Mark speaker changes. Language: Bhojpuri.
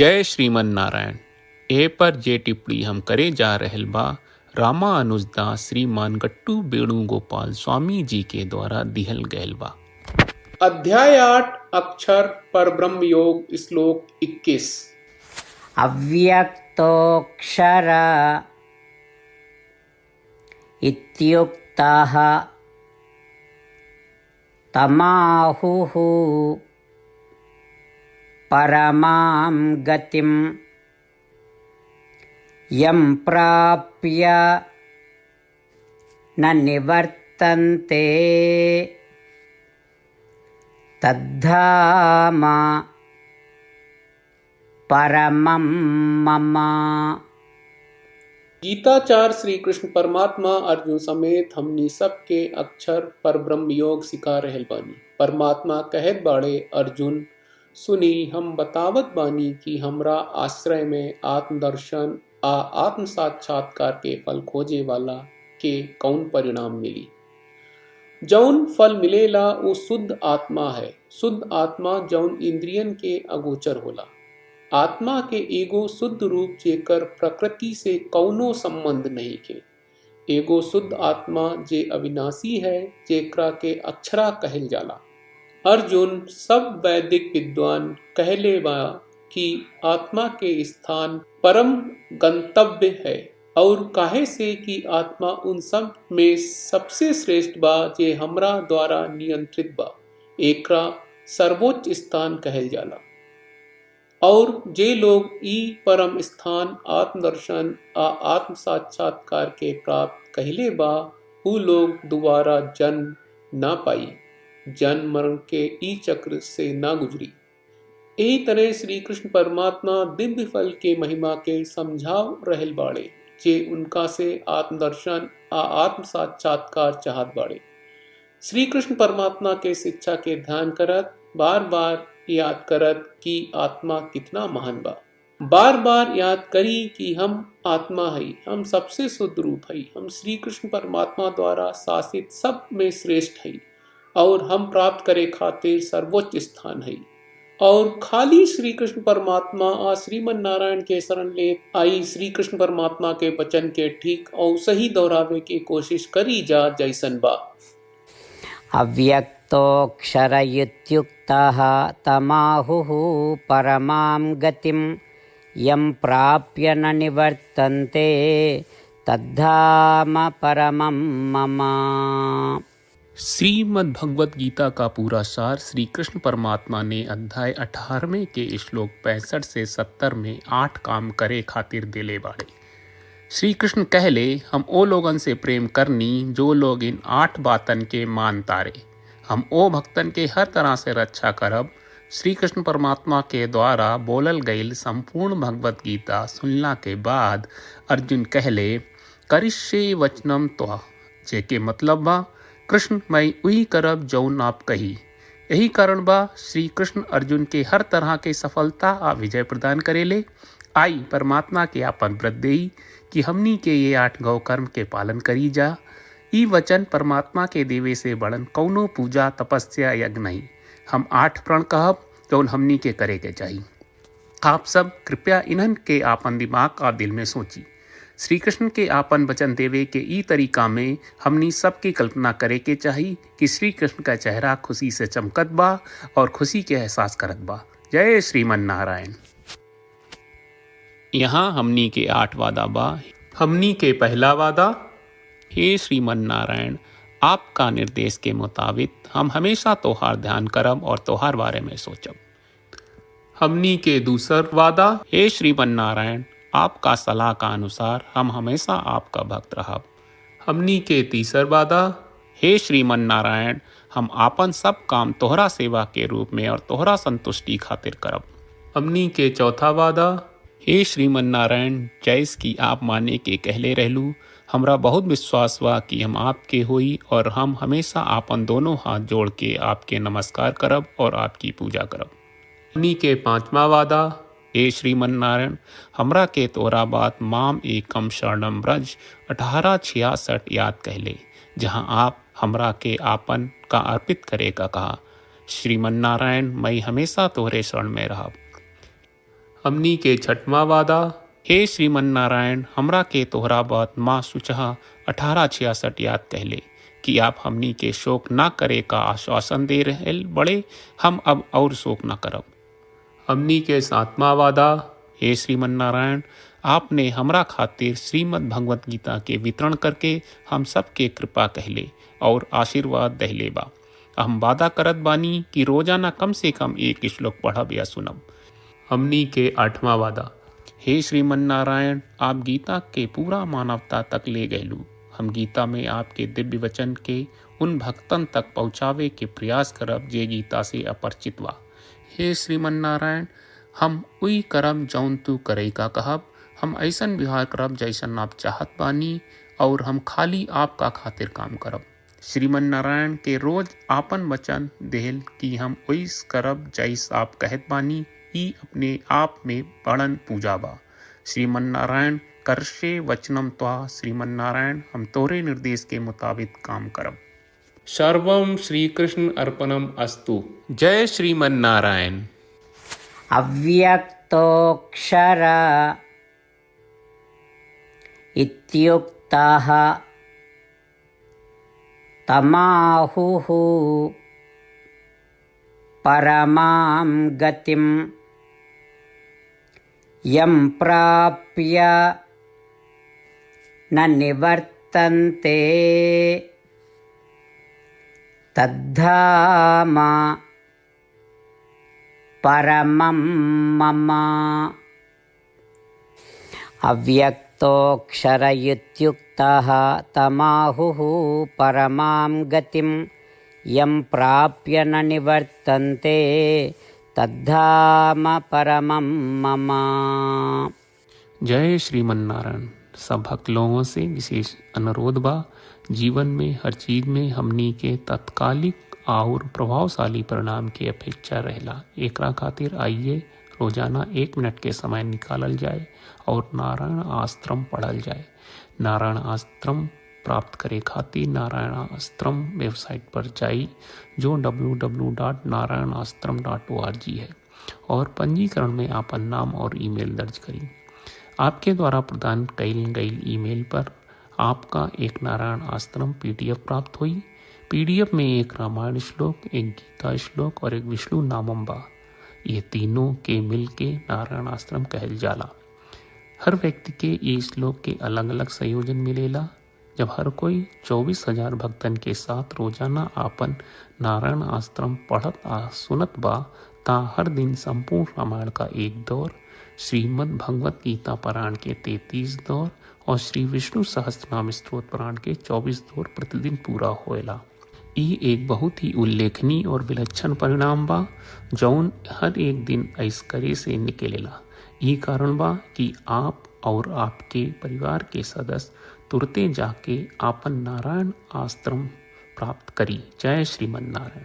Speaker 1: जय श्रीमन नारायण। ए पर जे टिप्पणी हम करे जा रहल बा रामानुजदास श्रीमान गट्टू वेणुगोपाल स्वामी जी के द्वारा दिहल गयल बा।
Speaker 2: अध्याय 8 अक्षर पर ब्रह्म योग श्लोक 21।
Speaker 3: अव्यक्तोऽक्षर इत्युक्तः तमाहुः परमां गतिं यं प्राप्य न निवर्तन्ते तद्धाम परमं मम।
Speaker 2: गीताचार्य श्री कृष्ण परमात्मा अर्जुन समेत हमनी सबके अक्षर पर ब्रह्म योग सिखा रहल बानी। परमात्मा कहत बाड़े, अर्जुन सुनी हम बतावत बानी कि हमरा आश्रय में आत्मदर्शन आ आत्म साक्षात्कार के फल खोजे वाला के कौन परिणाम मिली। जौन फल मिलेला वो शुद्ध आत्मा है। शुद्ध आत्मा जौन इंद्रियन के अगोचर होला। आत्मा के एगो शुद्ध रूप जेकर प्रकृति से कौनो संबंध नहीं के। एगो शुद्ध आत्मा जे अविनाशी है, जेकरा के अक्षरा कहल जाला। अर्जुन सब वैदिक विद्वान कहले बा कि आत्मा के स्थान परम गंतव्य है, और काहे से कि आत्मा उन सब में सबसे श्रेष्ठ बा जे हमरा द्वारा नियंत्रित बा। एकरा सर्वोच्च स्थान कहल जाला। और जे लोग ई परम स्थान आत्मदर्शन आ आत्म साक्षात्कार के प्राप्त कहले बा, ऊ लोग दोबारा जन्म ना पाई, जन्म मरण के ई चक्र से ना गुजरी। यही तरह श्री कृष्ण परमात्मा दिव्य फल के महिमा के समझाव रहल बाड़े, जे उनका से आत्मदर्शन आ आत्म साक्षात्कार चाहत बाड़े। श्री कृष्ण परमात्मा के शिक्षा के ध्यान करत, बार बार याद करत कि आत्मा कितना महान बा। बार बार याद करी कि हम आत्मा हई, हम सबसे शुद्ध रूप हई, हम श्री कृष्ण परमात्मा द्वारा शासित सब में श्रेष्ठ हई, और हम प्राप्त करे खातिर सर्वोच्च स्थान है। और खाली श्री कृष्ण परमात्मा आ श्रीमन नारायण के शरण ले आई श्री कृष्ण परमात्मा के वचन के ठीक और सही दोहरावे की कोशिश करी जा जैसन बा।
Speaker 3: अव्यक्तोऽक्षर इत्युक्तः तमाहुः परमां गतिं यं प्राप्य न निवर्तन्ते तद्धाम परमं मम।
Speaker 1: श्रीमद् भगवत गीता का पूरा सार श्री कृष्ण परमात्मा ने अध्याय 18वें के श्लोक 65 से 70 में 8 काम करे खातिर दिले बाड़े। श्री कृष्ण कहले, हम ओ लोगन से प्रेम करनी जो लोग इन 8 बातन के मान तारे। हम ओ भक्तन के हर तरह से रक्षा करब। श्री कृष्ण परमात्मा के द्वारा बोलल गईल संपूर्ण भगवत गीता सुनला के बाद अर्जुन कहले, करिष्ये वचनम त्वा, जेके मतलब बा, कृष्ण मैं उही करब जौन आप कही। यही कारण बा श्री कृष्ण अर्जुन के हर तरह के सफलता आ विजय प्रदान करेले। आई परमात्मा के आपन व्रत देई कि हमनी के ये 8 गौ कर्म के पालन करी जा। ई वचन परमात्मा के देवे से बड़न कौनो पूजा तपस्या यज्ञ नहीं। हम 8 प्रण कहब जौन हमनी के करे के चाहिए। आप सब कृपया इन्हन के आपन दिमाग और दिल में सोची। श्री कृष्ण के आपन वचन देवे के ई तरीका में हमनी सबकी कल्पना करे के चाहिए कि श्री कृष्ण का चेहरा खुशी से चमकत बा और खुशी के एहसास करत बा। जय श्रीमन नारायण। यहाँ हमनी के 8 वादा बा। हमनी के पहला वादा, हे श्रीमन नारायण, आपका निर्देश के मुताबिक हम हमेशा तोहार ध्यान करब और तोहार बारे में सोचब। हमनी के दूसर वादा, हे श्रीमन नारायण, आपका सलाह का अनुसार हम हमेशा आपका भक्त रहब। हमनी के तीसर वादा, हे श्रीमन नारायण, हम आपन सब काम तोहरा सेवा के रूप में और तोहरा संतुष्टि खातिर करब। हमनी के चौथा वादा, हे श्रीमन नारायण, जैस की आप माने के कहले रहलू, हमरा बहुत विश्वास बा कि हम आपके होई और हम हमेशा आपन दोनों हाथ जोड़ के आपके नमस्कार करब और आपकी पूजा करब। हमनी के पांचवा वादा, हे श्रीमन नारायण, हमरा के तोरा बात माम एकम शरणम ब्रज 1866 याद कहले, जहाँ आप हमरा के आपन का अर्पित करे का कहा। श्रीमन नारायण, मैं हमेशा तोहरे शरण में रहब।
Speaker 2: हमनी के छठवा वादा।
Speaker 1: हे श्रीमन नारायण, हमरा के तोहरा बात माँ सुचहा 1866 याद कहले कि आप हमनी के शोक ना करे का आश्वासन दे रहे बड़े, हम अब और शोक ना करब।
Speaker 2: हमनी के सातवां वादा।
Speaker 1: हे श्रीमन नारायण, आपने हमरा खातिर श्रीमद् भगवत गीता के वितरण करके हम सबके कृपा कहले और आशीर्वाद दहले बा। हम वादा करत बानी कि रोजाना कम से कम एक श्लोक पढ़ब या सुनब।
Speaker 2: हमनी के आठवां वादा।
Speaker 1: हे श्रीमन नारायण, आप गीता के पूरा मानवता तक ले गयलू। हम गीता में आपके दिव्य वचन के उन भक्तन तक पहुँचावे के प्रयास करब जे गीता से अपरिचित बा। हे श्रीमन नारायण, हम उई करब जौन तू करे का कहब। हम ऐसन व्यवहार करब जैसन आप चाहत बानी और हम खाली आपका खातिर काम करब। श्रीमन नारायण के रोज आपन वचन देहल कि हम ओइस करब जैस आप कहत बानी, ई अपने आप में बड़न पूजा बा। श्रीमन नारायण, करशे वचनम त्वा। श्रीमन नारायण, हम तोरे निर्देश के मुताबिक काम करब।
Speaker 2: सर्वम श्री कृष्ण अर्पणम अस्तु।
Speaker 1: जय श्रीमन नारायण।
Speaker 3: अव्यक्तोऽक्षर इत्युक्तः तमाहुः परमां गतिं यं प्राप्य न निवर्तन्ते तद्धाम परमं मम। अव्यक्तोऽक्षर इत्युक्तः तमाहुः परमां गतिं यं प्राप्य न निवर्तन्ते तद्धाम परमं मम।
Speaker 1: जय श्रीमन नारायण। सब भक्त लोगों से विशेष अनुरोध बा, जीवन में हर चीज में हमनी के तत्कालिक और प्रभावशाली परिणाम की अपेक्षा रहला। एकरा खातिर आइए रोजाना 1 मिनट के समय निकालल जाए और नारायण आश्रम पढ़ल जाए। नारायण आश्रम प्राप्त करे खातिर नारायण आश्रम वेबसाइट पर जाई जो www.narayanaashram.org है और पंजीकरण में आपन नाम और ईमेल दर्ज करी। आपके द्वारा प्रदान कईल गई ईमेल पर आपका एक नारायण आश्रम PDF प्राप्त हुई। PDF में एक रामायण श्लोक, एक गीता श्लोक और एक विष्णु नामम बा। ये तीनों के मिल के नारायण आश्रम कहल जाला। हर व्यक्ति के ये श्लोक के अलग अलग संयोजन मिलेला। जब हर कोई 24,000 भक्तन के साथ रोजाना आपन नारायण आश्रम पढ़त आ सुनत बा ता हर दिन संपूर्ण रामायण का 1 दौर, श्रीमद् भगवत गीता पारायण के 33 दौर और श्री विष्णु सहस्त्रनाम स्तोत्र पारायण के 24 दौर प्रतिदिन पूरा होएला। ई एक बहुत ही उल्लेखनीय और विलक्षण परिणाम बा जौन हर एक दिन ऐसकरे से निकलेला। ई कारण बा कि आप और आपके परिवार के सदस्य तुरते जाके आपन नारायण आश्रम प्राप्त करी। जय श्रीमन नारायण।